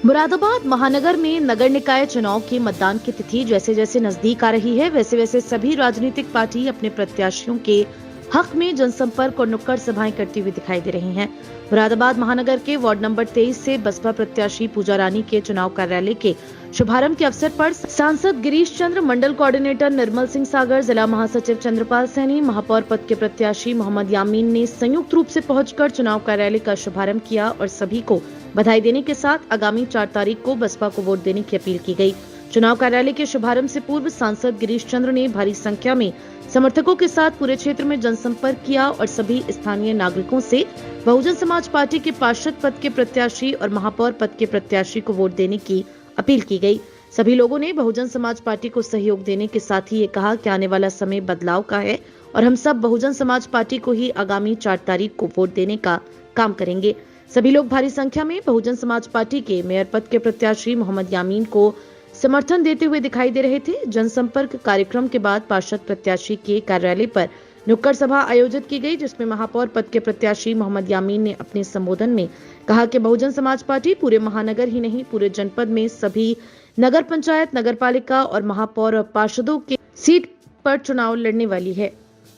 मुरादाबाद महानगर में नगर निकाय चुनाव के मतदान की तिथि जैसे जैसे नजदीक आ रही है, वैसे वैसे सभी राजनीतिक पार्टी अपने प्रत्याशियों के हक में जनसंपर्क और नुक्कड़ सभाएं करती हुई दिखाई दे रही हैं। मुरादाबाद महानगर के वार्ड नंबर 23 से बसपा प्रत्याशी पूजा रानी के चुनाव कार्यालय के शुभारंभ के अवसर पर सांसद गिरीश चंद्र, मंडल कोऑर्डिनेटर निर्मल सिंह सागर, जिला महासचिव चंद्रपाल सैनी, महापौर पद के प्रत्याशी मोहम्मद यामीन ने संयुक्त रूप से पहुंचकर चुनाव कार्यालय का शुभारंभ किया और सभी को बधाई देने के साथ आगामी 4 तारीख को बसपा को वोट देने की अपील की गई। चुनाव कार्यालय के शुभारंभ से पूर्व सांसद गिरीश चंद्र ने भारी संख्या में समर्थकों के साथ पूरे क्षेत्र में जनसंपर्क किया और सभी स्थानीय नागरिकों से बहुजन समाज पार्टी के पार्षद पद के प्रत्याशी और महापौर पद के प्रत्याशी को वोट देने की अपील की गई। सभी लोगों ने बहुजन समाज पार्टी को सहयोग देने के साथ ही ये कहा कि आने वाला समय बदलाव का है और हम सब बहुजन समाज पार्टी को ही आगामी 4 तारीख को वोट देने का काम करेंगे। सभी लोग भारी संख्या में बहुजन समाज पार्टी के मेयर पद के प्रत्याशी मोहम्मद यामीन को समर्थन देते हुए दिखाई दे रहे थे। जनसंपर्क कार्यक्रम के बाद पार्षद प्रत्याशी के कार्यालय पर नुक्कड़ सभा आयोजित की गई, जिसमें महापौर पद के प्रत्याशी मोहम्मद यामीन ने अपने संबोधन में कहा कि बहुजन समाज पार्टी पूरे महानगर ही नहीं पूरे जनपद में सभी नगर पंचायत, नगर पालिका और महापौर और पार्षदों के सीट पर चुनाव लड़ने वाली है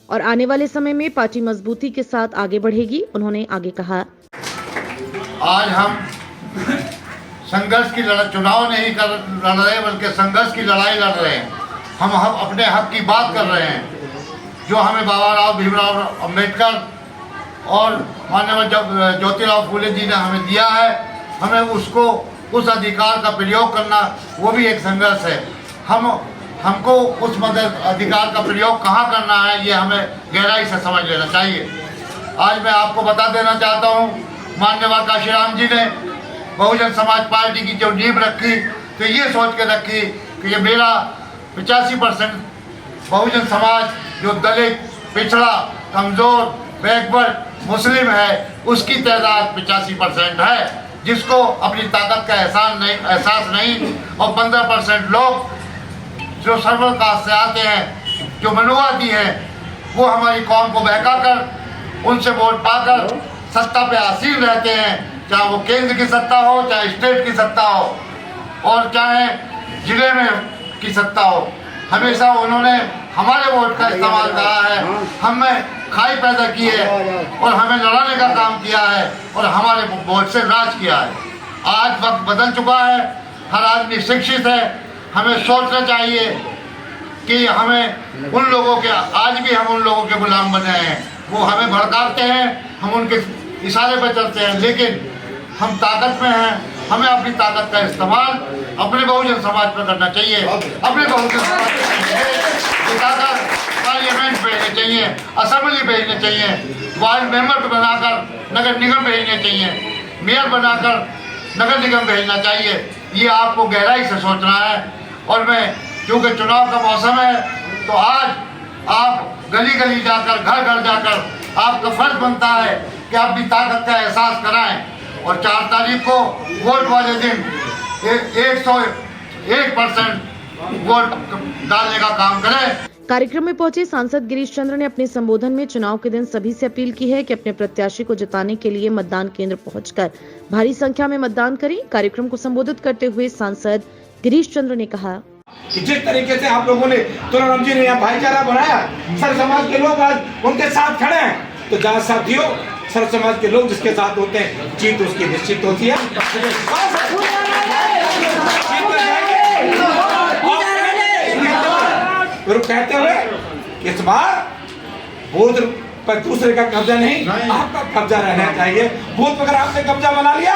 और आने वाले समय में पार्टी मजबूती के साथ आगे बढ़ेगी। उन्होंने आगे कहा, आज हम संघर्ष की लड़ाई चुनाव नहीं लड़ रहे बल्कि संघर्ष की लड़ाई लड़ रहे हैं। हम अपने हक की बात कर रहे हैं जो हमें बाबा भीमराव अंबेडकर और माननीय ज्योतिराव फूले जी ने हमें दिया है। हमें उस अधिकार का प्रयोग करना वो भी एक संघर्ष है। हमको उस अधिकार का प्रयोग कहाँ करना है ये हमें गहराई से समझ लेना चाहिए। आज मैं आपको बता देना चाहता हूँ, माननीय काशीराम जी ने बहुजन समाज पार्टी की जो नींव रखी तो ये सोच के रखी कि ये मेरा 85% बहुजन समाज जो दलित, पिछड़ा, कमजोर, बैकवर्ड मुस्लिम है उसकी तादाद 85% है, जिसको अपनी ताकत का एहसास नहीं और 15% लोग जो सर्वर कास्ट से आते हैं, जो मनुवादी हैं, वो हमारी कौम को बहका कर उनसे वोट पाकर सत्ता पे आसीन रहते हैं, चाहे वो केंद्र की सत्ता हो, चाहे स्टेट की सत्ता हो और चाहे जिले में की सत्ता हो। हमेशा उन्होंने हमारे वोट का इस्तेमाल करा है, हमें खाई पैदा की है और हमें लड़ाने का काम किया है और हमारे वोट से राज किया है। आज वक्त बदल चुका है, हर आदमी शिक्षित है। हमें सोचना चाहिए कि हमें उन लोगों के आज भी हम उन लोगों के गुलाम बने हैं। वो हमें भड़काते हैं, हम उनके इशारे पर चलते हैं, लेकिन हम ताकत में हैं। हमें अपनी ताकत का इस्तेमाल अपने बहुजन समाज पर करना चाहिए। अपने बहुजन समाज पार्लियामेंट भेजने चाहिए, असेंबली भेजने चाहिए, वार्ड मेंबर बनाकर नगर निगम भेजने चाहिए, मेयर बनाकर नगर निगम भेजना चाहिए। ये आपको गहराई से सोचना है। और मैं क्योंकि चुनाव का मौसम है तो आज आप गली गली जाकर, घर घर जाकर आपका फर्ज बनता है कि अपनी ताकत का एहसास कराएं और 4 तारीख को वोट वाले दिन 101% वोट डालने का काम करें। कार्यक्रम में पहुंचे सांसद गिरीश चंद्र ने अपने संबोधन में चुनाव के दिन सभी से अपील की है कि अपने प्रत्याशी को जिताने के लिए मतदान केंद्र पहुंचकर भारी संख्या में मतदान करें। कार्यक्रम को संबोधित करते हुए सांसद गिरीश चंद्र ने कहा, जिस तरीके से आप लोगों ने तुराराम जी ने यहाँ भाईचारा बनाया, सर समाज के लोग आज उनके साथ खड़े हैं, तो जहाँ साथियों सर समाज के लोग जिसके साथ होते हैं जीत उसकी निश्चित होती है। फिर कहते हुए इस बार बूथ पर दूसरे का कब्जा नहीं, आपका कब्जा रहना चाहिए। बूथ पर अगर आपने कब्जा बना लिया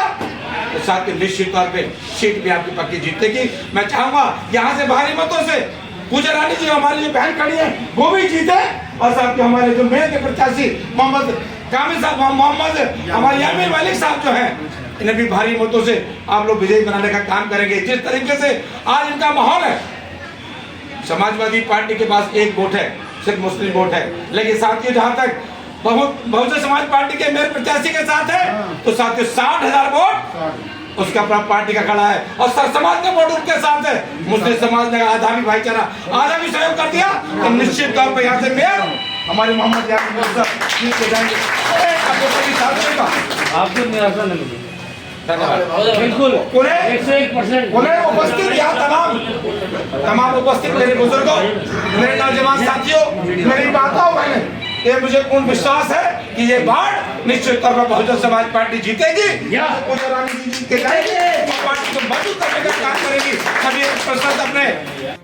तो साथ ही निश्चित तौर पे सीट भी आपकी पक्की जीतेगी। मैं चाहूंगा यहाँ से भारी मतों से पूजा रानी जी हमारी जो बहन खड़ी है वो भी जीते और साथ ही हमारे जो मेयर के प्रत्याशी मोहम्मद कामिल साहब, मोहम्मद हमारे यामीन वालिक साहब जो हैं, इन्हें भी भारी मतों से आप लोग विजयी बनाने का काम करेंगे। जिस तरीके से आज इनका माहौल है, समाजवादी पार्टी के पास एक वोट है, सिर्फ मुस्लिम वोट है, लेकिन साथियों जहां तक बहुजन समाज पार्टी के मेयर प्रत्याशी के साथ है तो साथियों 60,000 वोट उसका पार्टी का खड़ा है और सर समाज का वोट उनके साथ है। मुस्लिम समाज ने आधा भी भाईचारा, आधा भी सहयोग कर दिया तो निश्चित तौर पर यहाँ से मेयर हमारे मोहम्मद यामीन साहब जीत के जाएंगे। आपको धन्यवाद। बिल्कुल उन्हें 101%। उन्हें उपस्थित यहाँ तमाम उपस्थित मेरे बुजुर्गों, मेरे नौजवान साथियों, मेरी माताओं बहनें, ये मुझे पूर्ण विश्वास है कि ये बाढ़ निश्चित तौर पर बहुजन समाज पार्टी जीतेगी। पूजा रानी जी जीत के जाएंगे, पार्टी को मजबूत करने का काम करेगी। सभी प्रसाद अपने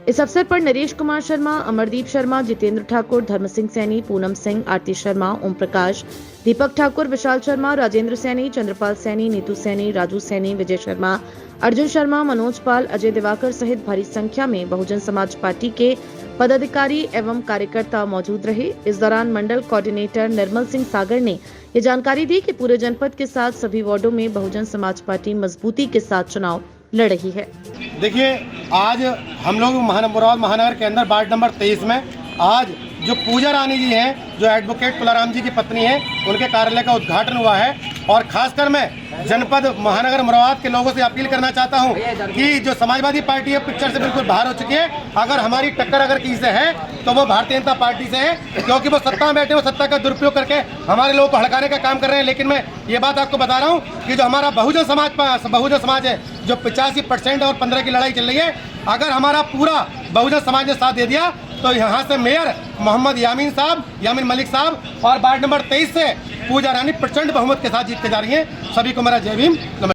इस अवसर पर नरेश कुमार शर्मा, अमरदीप शर्मा, जितेंद्र ठाकुर, धर्म सिंह सैनी, पूनम सिंह, आरती शर्मा, ओम प्रकाश, दीपक ठाकुर, विशाल शर्मा, राजेंद्र सैनी, चंद्रपाल सैनी, नीतू सैनी, राजू सैनी, विजय शर्मा, अर्जुन शर्मा, मनोज पाल, अजय दिवाकर सहित भारी संख्या में बहुजन समाज पार्टी के पदाधिकारी एवं कार्यकर्ता मौजूद रहे। इस दौरान मंडल कोऑर्डिनेटर निर्मल सिंह सागर ने ये जानकारी दी कि पूरे जनपद के साथ सभी वार्डों में बहुजन समाज पार्टी मजबूती के साथ चुनाव लड़ रही है। देखिए, आज हम लोग मुराद महानगर के अंदर वार्ड नंबर 23 में आज जो पूजा रानी जी हैं, जो एडवोकेट तुलाराम जी की पत्नी है, उनके कार्यालय का उद्घाटन हुआ है। और खासकर मैं जनपद महानगर मुराद के लोगों से अपील करना चाहता हूं कि जो समाजवादी पार्टी है पिक्चर से बिल्कुल बाहर हो चुकी है। अगर हमारी टक्कर अगर किसी से है तो वो भारतीय जनता पार्टी से है, क्योंकि वो सत्ता में बैठे, वो सत्ता का दुरुपयोग करके हमारे लोगों को हड़काने का काम कर रहे हैं। लेकिन मैं ये बात आपको बता रहा हूँ कि जो हमारा बहुजन समाज है, जो 85% और 15 की लड़ाई चल रही है, अगर हमारा पूरा बहुजन समाज ने साथ दे दिया तो यहाँ से मेयर मोहम्मद यामीन मलिक साहब और वार्ड नंबर 23 से पूजा रानी प्रचंड बहुमत के साथ जीत के जा रही हैं। सभी को मेरा जय भीम।